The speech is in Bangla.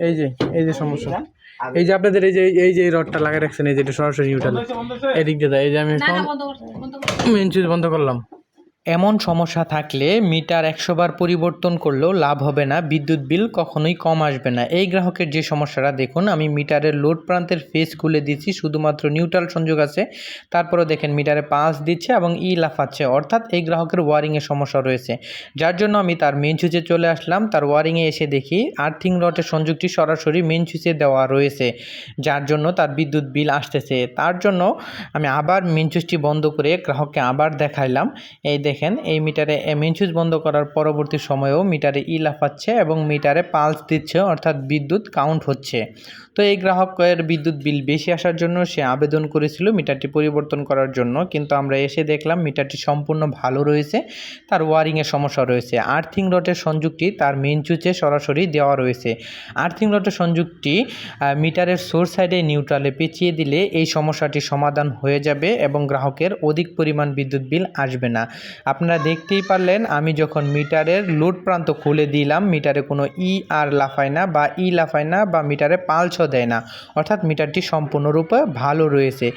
এই যে এই যে সমস্যা, এই যে আপনাদের এই যে রডটা লাগিয়ে রাখছেন, এই যে এটা সরাসরি নিউট্রাল এদিক দিয়ে দেয়। এই যে আমি মেইন সুইচ বন্ধ করলাম। এমন সমস্যা থাকলে মিটার 100 বার পরিবর্তন করলেও লাভ হবে না, বিদ্যুৎ বিল কখনোই কম আসবে না। এই গ্রাহকের যে সমস্যাটা দেখুন, আমি মিটারের লোড প্রান্তের ফেজ খুলে দিচ্ছি, শুধুমাত্র নিউট্রাল সংযোগ আছে, তারপরে দেখেন মিটারে পাঁচ দিচ্ছে এবং লাফাচ্ছে, অর্থাৎ এই গ্রাহকের ওয়ারিংয়ের সমস্যা রয়েছে। যার জন্য আমি তার মেন সুইচে চলে আসলাম, তার ওয়ারিংয়ে এসে দেখি আর্থিং রডের সংযোগটি সরাসরি মেন সুইচে দেওয়া রয়েছে, যার জন্য তার বিদ্যুৎ বিল আসতেছে। তার জন্য আমি আবার মেন সুইচটি বন্ধ করে গ্রাহককে আবার দেখাইলাম। এই দেখেন এই মিটারে মেইন সুইচ বন্ধ করার পরবর্তী সময়েও মিটারে লাফাচ্ছে এবং মিটারে পালস দিচ্ছে, অর্থাৎ বিদ্যুৎ কাউন্ট হচ্ছে। তো এই গ্রাহকের বিদ্যুৎ বিল বেশি আসার জন্য সে আবেদন করেছিল মিটারটি পরিবর্তন করার জন্য, কিন্তু আমরা এসে দেখলাম মিটারটি সম্পূর্ণ ভালো রয়েছে, তার ওয়ারিংয়ের সমস্যা রয়েছে। আর্থিং রডের সংযোগটি তার মেইন সুইচে সরাসরি দেওয়া রয়েছে। আর্থিং রডের সংযোগটি মিটারের সোর্স সাইডে নিউট্রালে পেঁচিয়ে দিলে এই সমস্যাটি সমাধান হয়ে যাবে এবং গ্রাহকের অধিক পরিমাণ বিদ্যুৎ বিল আসবে না। আপনারা দেখতেই পারলেন, আমি যখন মিটারের লোড প্রান্ত খুলে দিলাম, মিটারে কোনো আর লাফায় না বা লাফায় না বা মিটারে পালসও দেয় না, অর্থাৎ মিটারটি সম্পূর্ণরূপে ভালো রয়েছে।